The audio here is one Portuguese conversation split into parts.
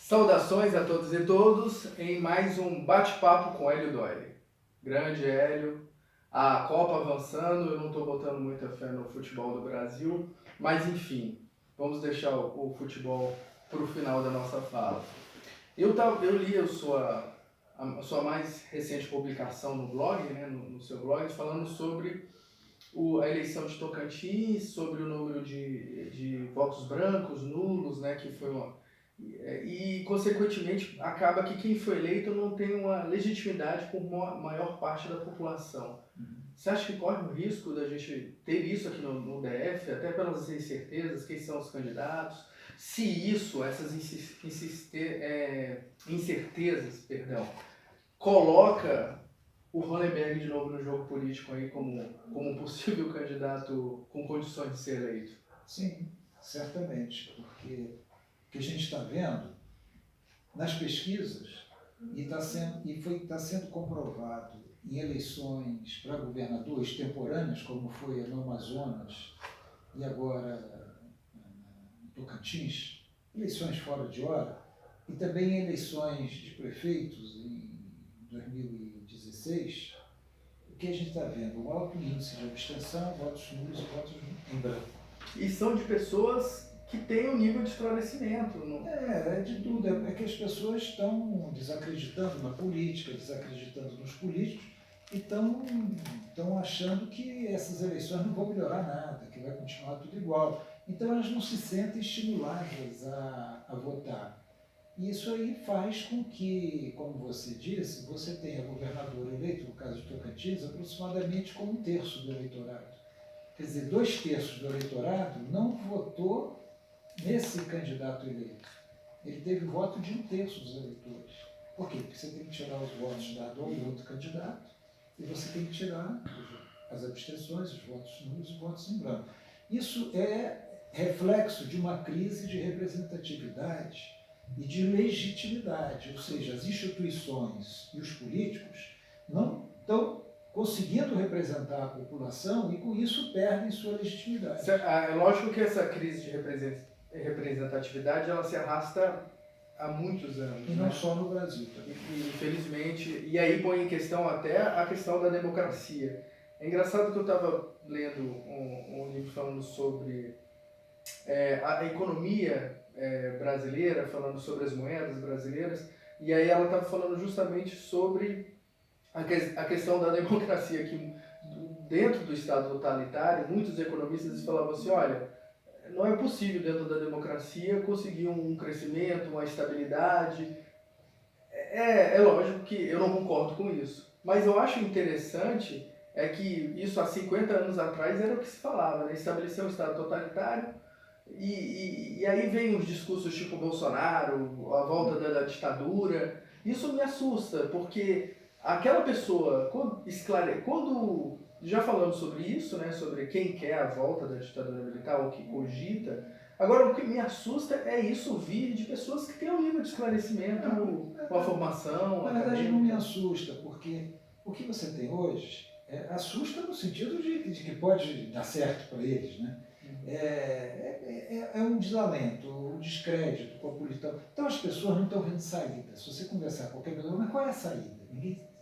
Saudações a todos e todos em mais um bate-papo com Hélio Doyle. Grande Hélio, a Copa avançando, eu não estou botando muita fé no futebol do Brasil, mas enfim, vamos deixar o futebol para o final da nossa fala. Eu li a sua mais recente publicação no blog, né, no seu blog, falando sobre a eleição de Tocantins, sobre o número de votos brancos, nulos, né, que foi e, consequentemente, acaba que quem foi eleito não tem uma legitimidade por maior parte da população. Você acha que corre o risco da gente ter isso aqui no DF, até pelas incertezas, quem são os candidatos? Se essas incertezas, coloca o Hollenberg de novo no jogo político aí como um possível candidato com condições de ser eleito? Sim, certamente, porque o que a gente está vendo nas pesquisas está sendo comprovado em eleições para governador extemporâneas, como foi no Amazonas e agora em Tocantins, eleições fora de hora, e também eleições de prefeitos em 2016, o que a gente está vendo? Um alto índice de abstenção, votos nulos e votos em branco. E são de pessoas que têm um nível de esclarecimento. Não? É de tudo. É que as pessoas estão desacreditando na política, desacreditando nos políticos e estão achando que essas eleições não vão melhorar nada, que vai continuar tudo igual. Então elas não se sentem estimuladas a votar. E isso aí faz com que, como você disse, você tenha governador eleito, no caso de Tocantins, aproximadamente com 1/3 do eleitorado. Quer dizer, 2/3 do eleitorado não votou nesse candidato eleito. Ele teve voto de 1/3 dos eleitores. Por quê? Porque você tem que tirar os votos dados ao outro candidato e você tem que tirar as abstenções, os votos nulos e os votos em branco. Isso é reflexo de uma crise de representatividade e de legitimidade, ou seja, as instituições e os políticos não estão conseguindo representar a população e com isso perdem sua legitimidade. É lógico que essa crise de representatividade ela se arrasta há muitos anos. E não só no Brasil também. Infelizmente, e aí põe em questão até a questão da democracia. É engraçado que eu estava lendo um livro falando sobre a economia brasileira, falando sobre as moedas brasileiras, e aí ela estava falando justamente sobre a questão da democracia, que dentro do Estado totalitário, muitos economistas falavam assim, olha, não é possível dentro da democracia conseguir um crescimento, uma estabilidade. É lógico que eu não concordo com isso, mas eu acho interessante que isso há 50 anos atrás era o que se falava, né? Estabelecer um Estado totalitário e aí vem os discursos tipo Bolsonaro, a volta da ditadura. Isso me assusta, porque aquela pessoa, quando já falamos sobre isso, né, sobre quem quer a volta da ditadura militar ou que cogita, agora o que me assusta é isso vir de pessoas que têm um nível de esclarecimento, uma formação. Na verdade não me assusta, porque o que você tem hoje assusta no sentido de que pode dar certo para eles, né? É um desalento, um descrédito com a política. Então as pessoas não estão vendo saída. Se você conversar com qualquer pessoa, mas qual é a saída?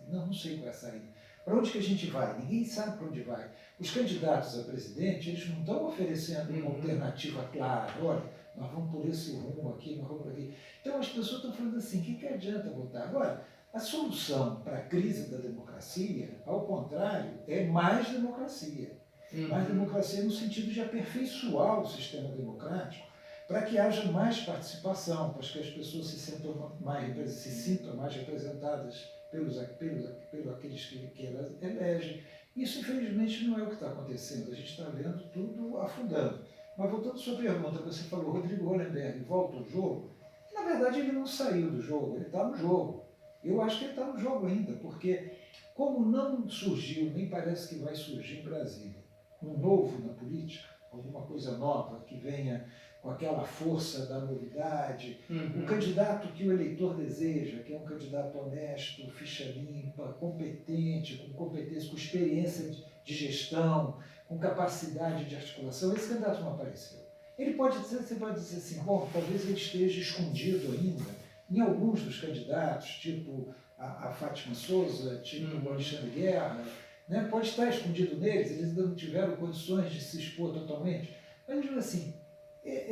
Não sei qual é a saída. Para onde que a gente vai? Ninguém sabe para onde vai. Os candidatos a presidente, eles não estão oferecendo uma alternativa clara. Olha, nós vamos por esse rumo aqui, nós vamos por aqui. Então as pessoas estão falando assim, o que adianta votar? Agora, a solução para a crise da democracia, ao contrário, é mais democracia. Mais democracia no sentido de aperfeiçoar o sistema democrático para que haja mais participação, para que as pessoas se sintam mais representadas pelos aqueles que elas elegem. Isso, infelizmente, não é o que está acontecendo. A gente está vendo tudo afundando. Mas voltando à sua pergunta, você falou, Rodrigo Hollenberg volta ao jogo. Na verdade, ele não saiu do jogo, ele está no jogo. Eu acho que ele está no jogo ainda, porque como não surgiu, nem parece que vai surgir em Brasília, um novo na política, alguma coisa nova que venha com aquela força da novidade, o candidato que o eleitor deseja, que é um candidato honesto, ficha limpa, competente, com competência, com experiência de gestão, com capacidade de articulação, esse candidato não apareceu. Ele pode dizer, você pode dizer assim, bom, talvez ele esteja escondido ainda Em alguns dos candidatos, tipo a Fátima Souza, tipo o Alexandre Guerra, né, pode estar escondido neles, eles ainda não tiveram condições de se expor totalmente. Mas eu digo assim,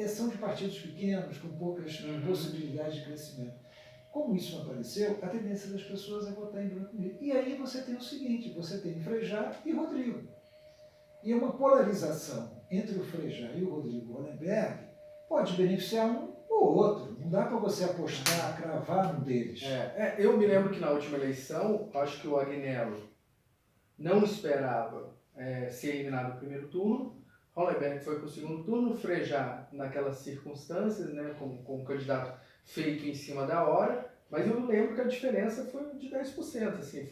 são de partidos pequenos, com poucas possibilidades de crescimento. Como isso não apareceu, a tendência das pessoas é votar em branco e negro. E aí você tem o seguinte, você tem Frejá e Rodrigo. E uma polarização entre o Frejá e o Rodrigo Hollenberg pode beneficiar um ou outro. Não dá para você apostar, cravar um deles. Eu me lembro que na última eleição, acho que o Agnello não esperava ser eliminado no primeiro turno. Hollenberg foi para o segundo turno, Frejá naquelas circunstâncias, né, com um candidato feito em cima da hora, mas eu lembro que a diferença foi de 10%, assim,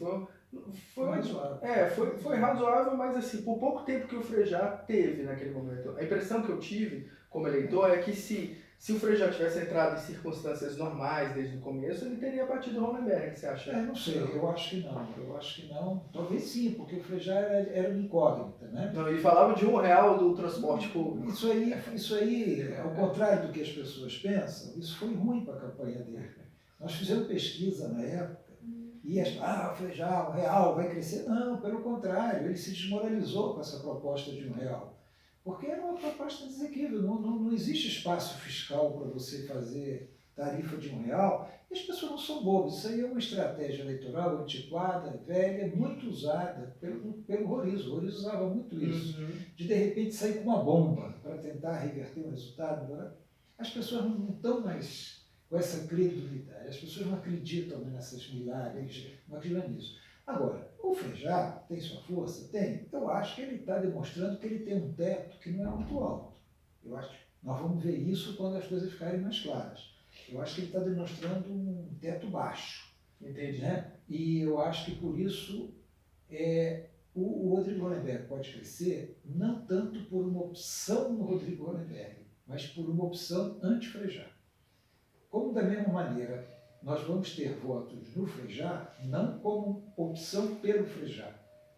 foi razoável, mas assim, por pouco tempo que o Frejá teve naquele momento. A impressão que eu tive como eleitor é que se o Frejá tivesse entrado em circunstâncias normais desde o começo, ele teria batido o Hollenberg, você acha? Não sei, eu acho que não. Talvez sim, porque o Frejá era uma incógnita, né? Não, ele falava de R$1 do transporte público. Isso aí, ao contrário do que as pessoas pensam, isso foi ruim para a campanha dele. Nós fizemos pesquisa na época, e o Frejá, R$1 vai crescer. Não, pelo contrário, ele se desmoralizou com essa proposta de R$1. Porque era uma proposta exequível, não existe espaço fiscal para você fazer tarifa de R$1, e as pessoas não são bobas. Isso aí é uma estratégia eleitoral antiquada, velha, muito usada pelo Rorizo. O Rorizo usava muito isso, de repente sair com uma bomba para tentar reverter o resultado. As pessoas não estão mais com essa credibilidade, as pessoas não acreditam nessas milagres, não acreditam nisso. Agora, o Frejá tem sua força? Tem. Eu acho que ele está demonstrando que ele tem um teto que não é muito alto. Eu acho que nós vamos ver isso quando as coisas ficarem mais claras. Eu acho que ele está demonstrando um teto baixo. Entendi. Né? E eu acho que por isso o Rodrigo Hollenberg pode crescer não tanto por uma opção no Rodrigo Hollenberg, mas por uma opção anti-Frejá. Como da mesma maneira nós vamos ter votos no Frejá, não como opção pelo Frejá,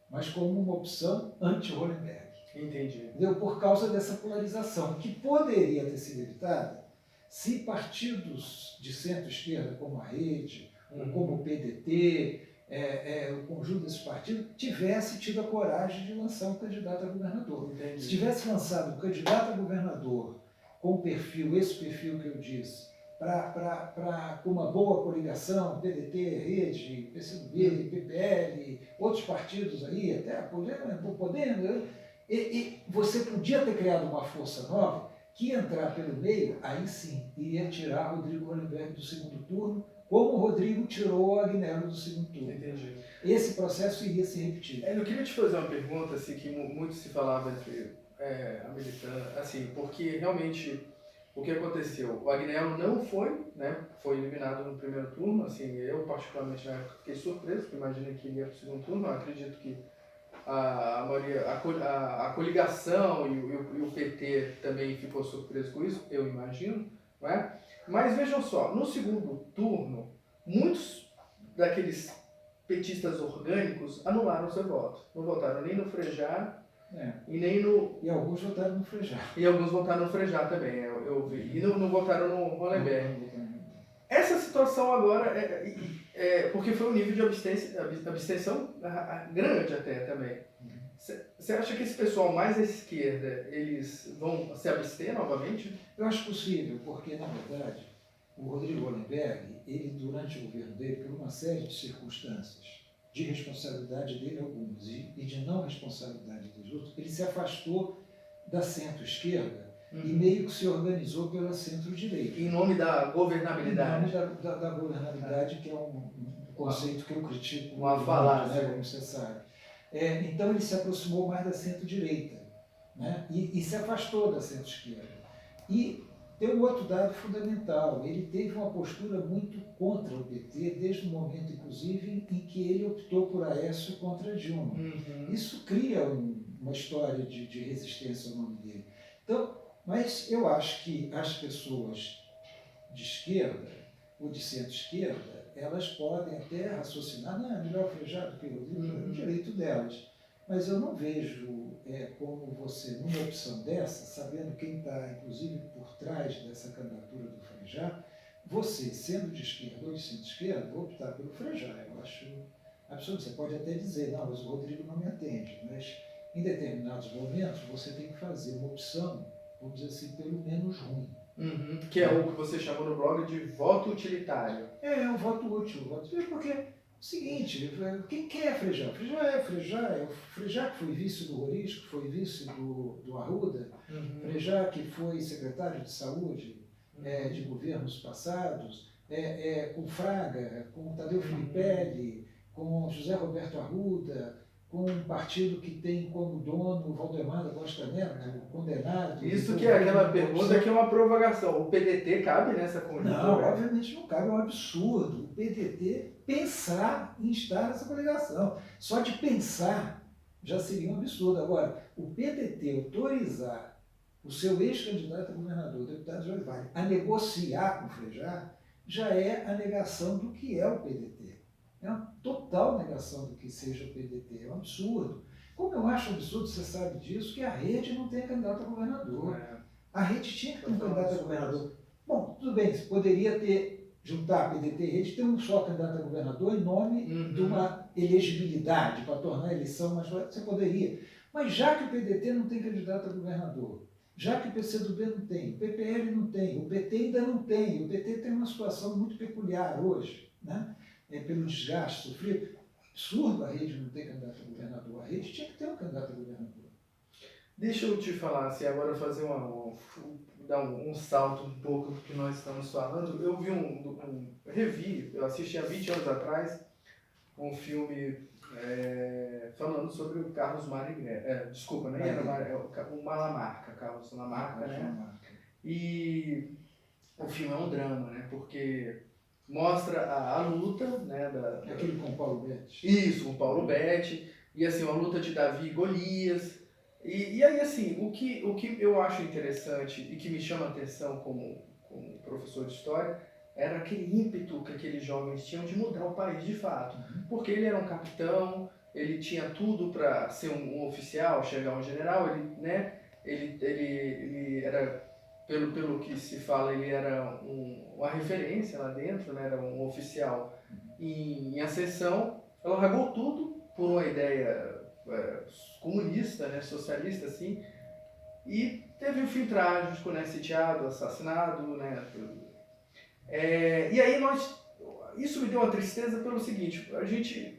mas como uma opção anti-Hollenberg. Entendi. Entendeu? Por causa dessa polarização, que poderia ter sido evitada se partidos de centro-esquerda, como a Rede, ou como o PDT, o conjunto desses partidos, tivesse tido a coragem de lançar um candidato a governador. Entendi. Se tivesse lançado um candidato a governador com esse perfil que eu disse, com uma boa coligação, PDT, Rede, PCdoB, PPL, outros partidos aí, até Podemos, e você podia ter criado uma força nova que ia entrar pelo meio, aí sim, iria tirar Rodrigo Hollenberg do segundo turno, como o Rodrigo tirou o Agnello do segundo turno. Entendi. Esse processo iria se repetir. Eu queria te fazer uma pergunta, assim, que muito se falava entre a militância, assim, porque realmente o que aconteceu? O Agnello não foi, né? Foi eliminado no primeiro turno, assim, eu particularmente na época fiquei surpreso, porque imaginei que ele ia para o segundo turno, eu acredito que a coligação e o PT também ficou surpreso com isso, eu imagino, não é? Mas vejam só, no segundo turno, muitos daqueles petistas orgânicos anularam seu voto. Não votaram nem no Frejá e nem no... E alguns votaram no Frejá. E alguns votaram no Frejá também, eu vi. E não votaram no Hollenberg. Essa situação agora porque foi um nível de abstenção grande até também. Você acha que esse pessoal mais à esquerda, eles vão se abster novamente? Eu acho possível, porque, na verdade, o Rodrigo Hollenberg, ele, durante o governo dele, por uma série de circunstâncias, de responsabilidade dele algumas e de não responsabilidade dos outros, ele se afastou da centro-esquerda e meio que se organizou pela centro-direita. Em nome da governabilidade. Em nome da governabilidade, que é um conceito que eu critico. Uma falácia. Né, como você sabe. Então ele se aproximou mais da centro-direita, né, e se afastou da centro-esquerda. E tem um outro dado fundamental, ele teve uma postura muito contra o PT, desde o momento, inclusive, em que ele optou por Aécio contra Dilma. Isso cria uma história de resistência ao nome dele. Então, mas eu acho que as pessoas de esquerda ou de centro-esquerda, elas podem até raciocinar, não, é melhor Frejá do que o Rodrigo, é o direito delas. Mas eu não vejo como você, numa opção dessa, sabendo quem está, inclusive, por trás dessa candidatura do Frejá, você, sendo de esquerda ou de centro-esquerda, vou optar pelo Frejá. Eu acho absurdo. Você pode até dizer, não, mas o Rodrigo não me atende. Mas em determinados momentos você tem que fazer uma opção, vamos dizer assim, pelo menos ruim. Uhum, que é o que você chamou no blog de voto utilitário. É um voto útil. Porque é o seguinte, quem é Frejá? Frejá é o Frejá que foi vice do Roriz, que foi vice do Arruda, Frejá que foi secretário de saúde de governos passados, com Fraga, com Tadeu Filipelli, com José Roberto Arruda, com um partido que tem como dono o Valdemar da Costa Neto, condenado. Isso que é aquela pergunta que é uma provocação. O PDT cabe nessa conjuntura? Não, obviamente não cabe, é um absurdo. O PDT pensar em estar nessa coligação. Só de pensar já seria um absurdo. Agora, o PDT autorizar o seu ex-candidato a governador, o deputado Jorge Vale, a negociar com o Frejá, já é a negação do que é o PDT. É uma total negação do que seja o PDT. É um absurdo. Como eu acho absurdo, você sabe disso, que a Rede não tem candidato a governador. A Rede tinha que ter um candidato a governador. Bom, tudo bem, você poderia juntar PDT e Rede, ter um só candidato a governador em nome de uma elegibilidade para tornar a eleição mais fácil. Você poderia. Mas já que o PDT não tem candidato a governador, já que o PCdoB não tem, o PPL não tem, o PT ainda não tem, o PT tem uma situação muito peculiar hoje, né? Pelo desgaste sofrido. Absurdo a Rede não ter candidato a governador. A Rede tinha que ter um candidato a governador. Deixa eu te falar, assim, agora fazer dar um salto um pouco do que nós estamos falando. Eu vi eu assisti há 20 anos atrás um filme falando sobre o Carlos Marighella. Desculpa, nem era o Malamarca, Carlos Lamarca, né? E o filme é um drama, né? Porque mostra a luta, né? Aquele com o Paulo Betti. Isso, com o Paulo Betti. E assim, uma luta de Davi e Golias. E aí, assim, o que eu acho interessante e que me chama a atenção como professor de história era aquele ímpeto que aqueles jovens tinham de mudar o país de fato. Porque ele era um capitão, ele tinha tudo para ser um oficial, chegar a um general, ele era, pelo que se fala, ele era uma referência lá dentro, né? Era um oficial em ascensão. Ela largou tudo por uma ideia comunista, né, socialista, assim, e teve um fim trágico, né, sitiado, assassinado, né, e aí isso me deu uma tristeza pelo seguinte,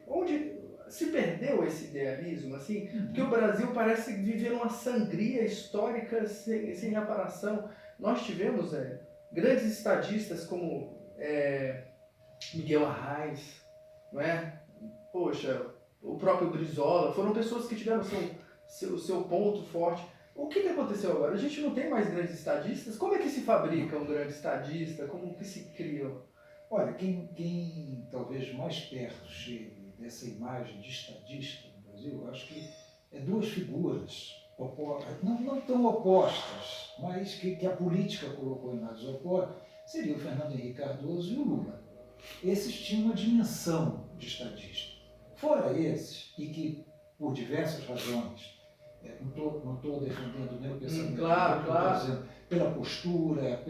onde se perdeu esse idealismo, assim, porque o Brasil parece viver uma sangria histórica sem reparação. Nós tivemos grandes estadistas como Miguel Arraes, não é? Poxa, o próprio Brizola, foram pessoas que tiveram seu ponto forte. O que aconteceu agora? A gente não tem mais grandes estadistas? Como é que se fabrica um grande estadista? Como que se cria? Olha, quem talvez mais perto chegue dessa imagem de estadista no Brasil, eu acho que duas figuras, não tão opostas, mas que a política colocou em lados opostos, seria o Fernando Henrique Cardoso e o Lula. Esses tinham uma dimensão de estadista. Fora esses, e que por diversas razões, não estou defendendo nem o pensamento, claro. Dizendo, pela postura,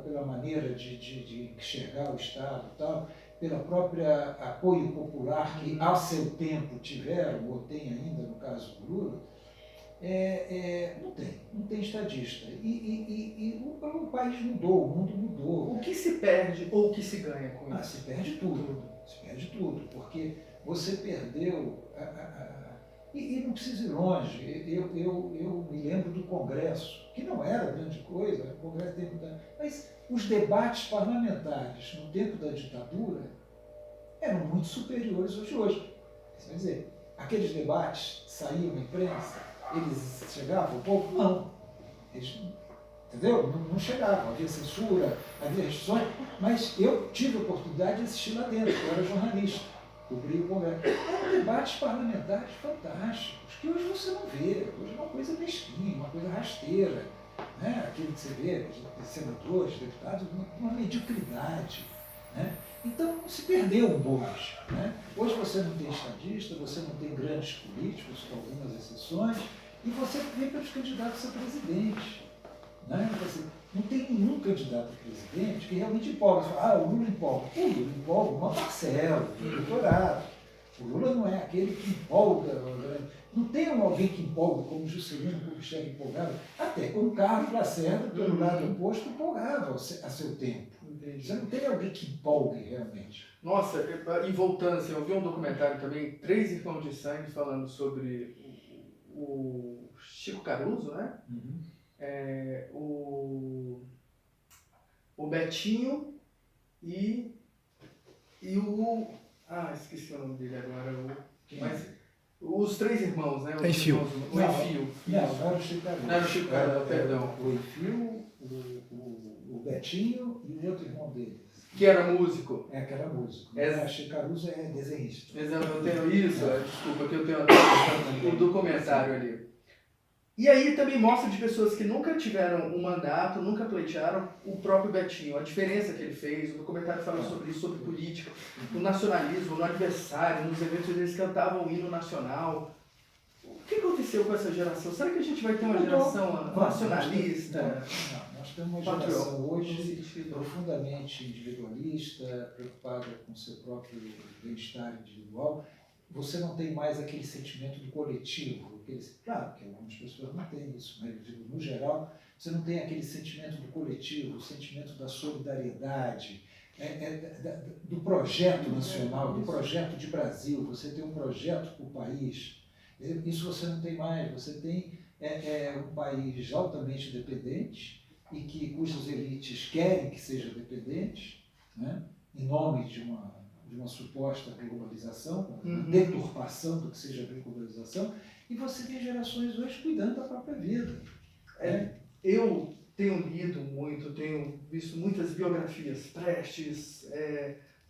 pela maneira de enxergar o Estado e tal, pela própria apoio popular que ao seu tempo tiveram, ou tem ainda no caso do Lula, não tem estadista. E o país mudou, o mundo mudou. O que se perde ou o que se ganha com isso? Se perde tudo. Se perde tudo, porque você perdeu. E não precisa ir longe. Eu me lembro do Congresso, que não era grande coisa, o Congresso tem muita. Mas os debates parlamentares no tempo da ditadura eram muito superiores aos de hoje. Quer dizer, aqueles debates saíam na imprensa, eles chegavam um pouco? Não. Eles, entendeu? Não chegavam. Havia censura, havia restrições, mas eu tive a oportunidade de assistir lá dentro, eu era jornalista. Cobrir o Congresso. Eram debates parlamentares fantásticos, que hoje você não vê. Hoje é uma coisa mesquinha, uma coisa rasteira. Né? Aquilo que você vê, senadores, deputados, uma mediocridade. Né? Então se perdeu um bonde. Né? Hoje você não tem estadista, você não tem grandes políticos, com algumas exceções, e você vê pelos candidatos a presidente. Né? Não tem nenhum candidato a presidente que realmente empolga. Fala, o Lula empolga. O Lula empolga uma parcela do eleitorado. O Lula não é aquele que empolga. Não tem alguém que empolga, como Juscelino Kubitschek empolgava. Até como Carlos Lacerda, pelo lado oposto, empolgava a seu tempo. Você não tem alguém que empolgue realmente. Nossa, e voltando, assim, eu vi um documentário também, 3 Irmãos de Sangue, falando sobre o Chico Caruso, né? Uhum. O Betinho e o... Ah, esqueci o nome dele agora. Mas os 3 irmãos, né? Enfio. O Enfio. Não era o Chico Caruso. Não era o Chico Caruso, perdão. O Enfio, o Betinho e o outro irmão dele. Que era músico. Que era músico. O Chico Caruso é desenhista. Mas eu tenho isso, desculpa, que eu tenho até o documentário ali. E aí também mostra de pessoas que nunca tiveram um mandato, nunca pleitearam, o próprio Betinho, a diferença que ele fez. O documentário fala sobre isso, sobre política, o nacionalismo, no aniversário, nos eventos eles cantavam o hino nacional. O que aconteceu com essa geração? Será que a gente vai ter uma geração nacionalista? Não, nós temos uma geração hoje profundamente individualista, preocupada com o seu próprio bem-estar individual. Você não tem mais aquele sentimento do coletivo. Claro que algumas pessoas não têm isso, mas no geral, você não tem aquele sentimento do coletivo, o sentimento da solidariedade, do projeto nacional, do projeto de Brasil. Você tem um projeto para o país. Isso você não tem mais. Você tem um país altamente dependente e cujas elites querem que seja dependente, né, em nome de uma suposta globalização, uma deturpação do que seja a globalização, e você tem gerações hoje cuidando da própria vida. Eu tenho lido muito, tenho visto muitas biografias, Prestes,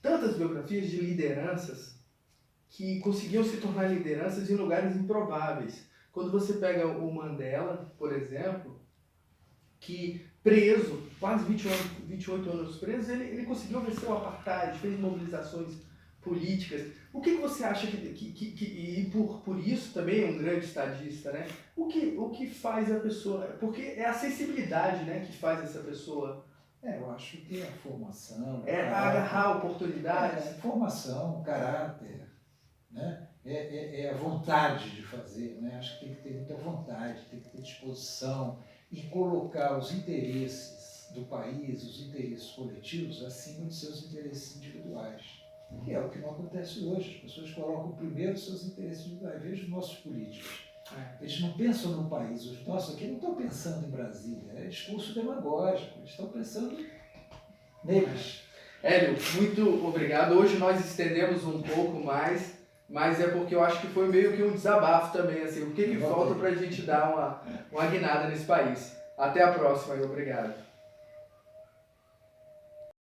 tantas biografias de lideranças que conseguiam se tornar lideranças em lugares improváveis. Quando você pega o Mandela, por exemplo, que preso, quase 28 anos preso, ele conseguiu vencer o apartheid, fez mobilizações políticas. O que você acha e por isso também é um grande estadista, né? O que faz a pessoa... Porque é a sensibilidade, né, que faz essa pessoa... Eu acho que a formação... agarrar oportunidades. Formação, caráter, né? É a vontade de fazer, né? Acho que tem que ter muita vontade, tem que ter disposição e colocar os interesses do país, os interesses coletivos, acima de seus interesses individuais. Que é o que não acontece hoje. As pessoas colocam primeiro os seus interesses individuais. Veja os nossos políticos. Eles não pensam no país. Os nossos aqui não estão pensando em Brasília. É discurso demagógico. Eles estão pensando neles. Hélio, muito obrigado. Hoje nós estendemos um pouco mais, mas é porque eu acho que foi meio que um desabafo também. Assim, o que falta para a gente dar uma guinada nesse país. Até a próxima e obrigado.